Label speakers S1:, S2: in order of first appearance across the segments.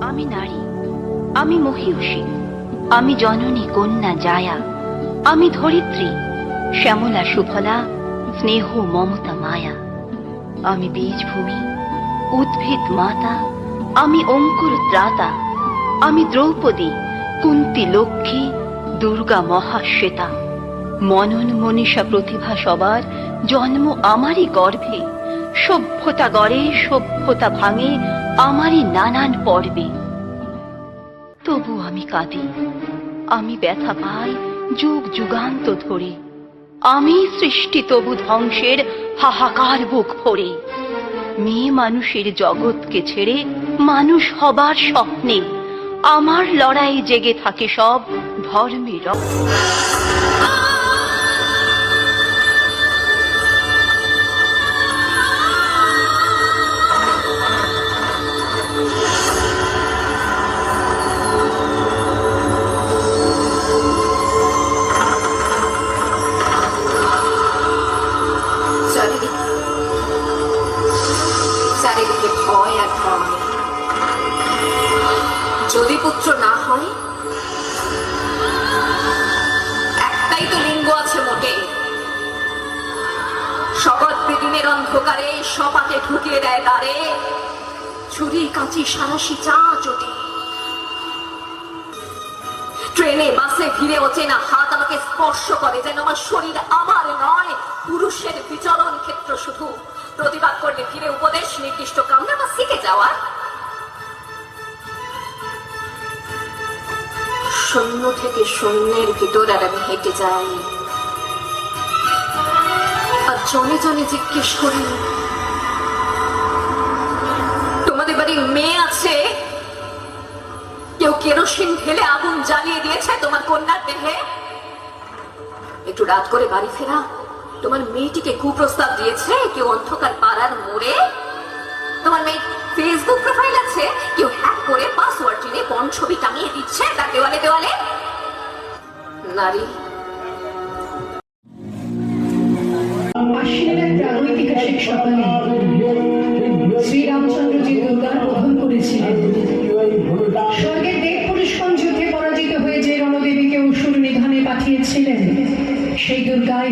S1: আমি নারী, আমি মহিষী, আমি জননী কন্যা জায়া, আমি ধরিত্রী শ্যামলা সুফলা, স্নেহ মমতা মায়া। আমি বীজভূমি, উদ্ভিদ মাতা, আমি অঙ্কুর ত্রাতা, আমি দ্রৌপদী, কুন্তি লক্ষ্মী, দুর্গা মহাশ্বেতা। মনন মনীষা প্রতিভা সবার জন্ম আমারই গর্ভে, সভ্যতা গড়ে সভ্যতা ভাঙে আমারই নানান পর্বে। তবু আমি কাঁদি, আমি ব্যথা পাই যুগ যুগান্ত ধরে, আমি সৃষ্টি তবু ধ্বংসের হাহাকার বুক ভরে। মেয়ে মানুষের জগৎকে ছেড়ে মানুষ হবার স্বপ্নে আমার লড়াই জেগে থাকে সব ধর্মের রক্তে।
S2: চারিদিকে ভয় আর ভয়। যদি পুত্র না হয়, একটাই তো লিঙ্গ আছে মোটে। শপথ দিনের অন্ধকারে সপাকে ঢুকিয়ে দেয় দ্বারে, ছুরি কাঁচি সারাশি চা চটি। ট্রেনে বাসে ভিড়ে অচেনা হাত আমাকে স্পর্শ করে, যেন আমার শরীর আমার নয়, পুরুষের বিচরণ ক্ষেত্র শুধু। প্রতিবাদ করলে ফিরে উপদেশ, নির্দিষ্ট কামনা বা শিখে যাওয়া। শূন্য থেকে শূন্যের ভিতর আর আমি হেঁটে যাই, আর জনে জনে জিজ্ঞেস করি, তোমাদের বাড়ির মেয়ে আছে? কেউ কেরোসিন ঢেলে আগুন জ্বালিয়ে দিয়েছে তোমার কন্যার দেহে? একটু রাত করে বাড়ি ফেরা তোমার মেয়েটিকে কুপ্রস্তাব দিয়েছে কেউ অন্ধকার পাড়ার মোড়ে? তোমার মেয়ে ফেসবুক প্রোফাইল আছে, কেউ হ্যাক করে পাসওয়ার্ড জেনে পর্ন ছবি টাঙিয়ে দিচ্ছে তার দেওয়ালে দেওয়ালে? নারী
S3: আশ্বিনের এক প্রাগৈতিহাসিক সকালে শ্রীরামচন্দ্র যে দুর্গার বোধন করেছিলেন, স্বর্গের দেব পুরুষগণ যুদ্ধে পরাজিত হয়ে যে রণদেবীকে অসুর নিধনে পাঠিয়েছিলেন, সেই দুর্গাই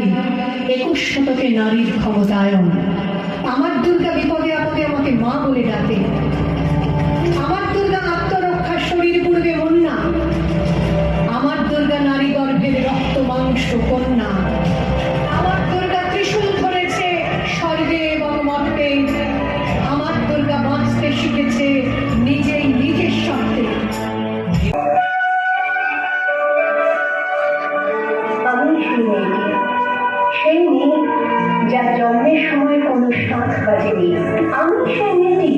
S3: 21 শতকে নারীর ক্ষমতায়ন। আমার দুর্গা বিপদে আপদে আমাকে মা বলে ডাকে, আমার দুর্গা আত্মরক্ষা শরীর পূর্বে বন্যা, আমার দুর্গা নারী গর্ভের রক্ত মাংস কন্যা, আমার দুর্গা ত্রিশূল ধরেছে স্বর্গে এবং মর্তে, আমার দুর্গা বাঁচতে শিখেছে নিজেই নিজের স্বার্থে।
S4: আমি সেই মেয়ে যার জন্মের সময় কোনো শাঁখ বাজেনি। আমি সেই মেয়েটি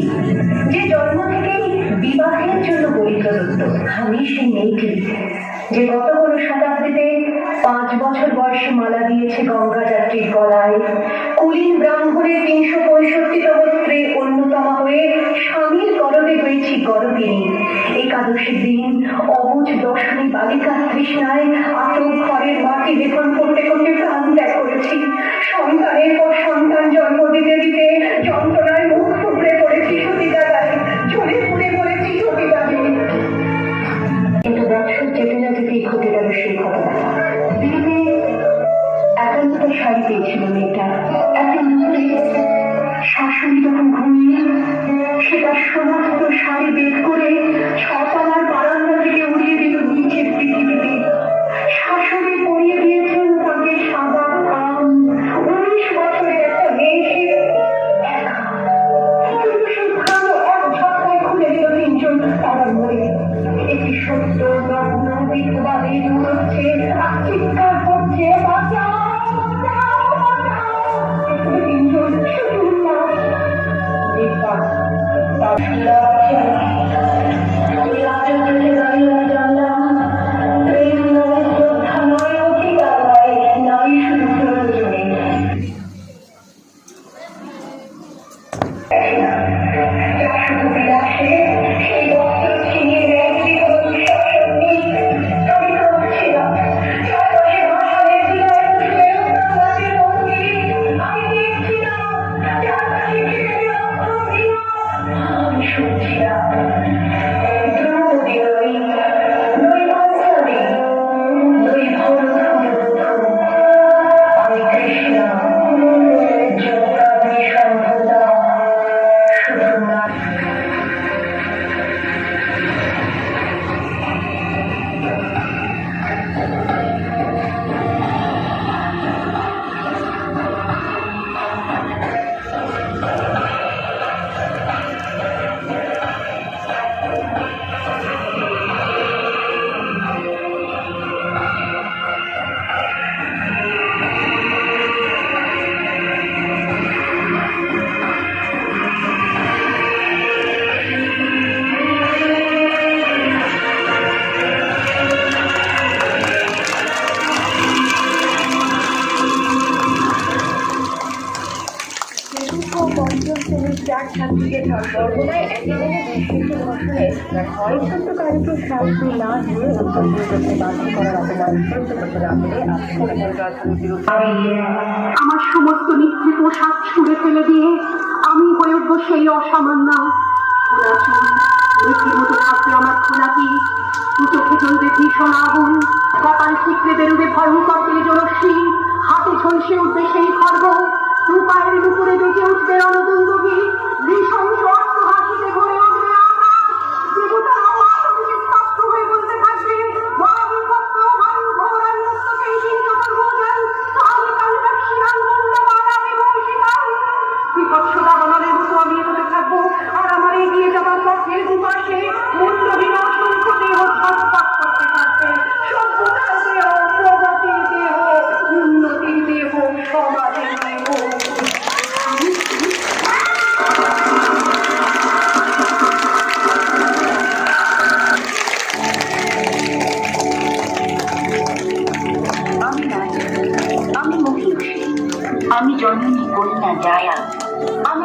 S4: যে জন্ম থেকেই বিবাহের জন্য বলি প্রদত্ত। আমি সেই মেয়েটি যে গত কোনো শতাব্দীতে 5 বছর বয়সে মালা দিয়েছে গঙ্গা যাত্রীর গলায়, কুলীন ব্রাহ্মণের 365তম স্ত্রী অন্যতমা হয়ে স্বামীর গরবে হয়েছি গরবিনী। একাদশীর দিন অবুঝ দশমী বালিকার তৃষ্ণায় আতঙ্ক ঘরের মাটি লেখন করতে করতে প্রাণ ত্যাগ করেছি। সন্তানের পর সন্তান জন্ম দিতে দিতে যন্ত্রণায় মুখ টুকরে পড়েছি সতীদাগারে, ঝরে পড়ে পড়েছি সতীদাগে। কিন্তু বছর যেতে না যেতেই ঘটে গেল সেই ঘটনা। দিদিতে একান্ত শাড়ি পেয়েছিল মেয়েটা, এত দূরে শাশুড়ি তখন ঘুমিয়ে সেটা সমস্ত শাড়ি বের করে 6 তলার বারান্দা থেকে উড়িয়ে দিল নিচের পৃথিবীতে। শাশুড়ি পরিয়ে দিয়েছেন তাকে সাদা কান। 19 বছরের একটা মেয়েকে এক ঝটকায় খুলে দিল 3 জন তারা মরে। একটি সত্য নগ্ন বিধবাদের মরছে, চিৎকার করছে, বাঁচাও বাঁচাও বাঁচাও। 3 জন শুধু ধর্ষণে হয়রানিকারীকে শাস্তি না দিয়ে উত্তরপ্রদেশে বাতিল করার অপমান সহ্য করতে না পেরে আজকের রাজধানীর বিরুদ্ধে
S3: আমার সমস্ত মিথ্যে পোশাক ছুঁড়ে ফেলে দিয়ে আমি হয়ে উঠবো সেই অসামান্য খোলা চুল মেঘের মতো থাকবে আমার খোলাকি চোখে চলবে ভীষণ আগুন কপাল ঠিকরে বেরোবে ভয়ঙ্কর তেজরশ্মি হাতে ঝলসে উঠবে সেই খর্ব রূপায়ের উপরে বেঁচে উঠবে রণদুন্দুভি নৃশংস অস্ত্র হাসিতে ভরে উঠবে আকাশ দেবতারাও আতঙ্কে স্তব্ধ হয়ে বলতে থাকবে মহাবিভক্ত বায়ু ঘোরার মুক্তকে হিংস করবো যাই তাহলে কালিকার শিরাঙ্গন্ড মারাবে বর্ষিতাই বিপৎসদা বনালের মতো আমি এগোতে থাকবো আর আমার এগিয়ে যাবার পথের দুপাশে মূল্যহীন অসংখ্য দেহ ছটফট করতে থাকবে সভ্যতার দেহ প্রগতির দেহ উন্নতির দেহ সমাজের দেহ
S1: আমি রাজা, আমি মহিষী, আমি জননী কন্যা জায়া, আমি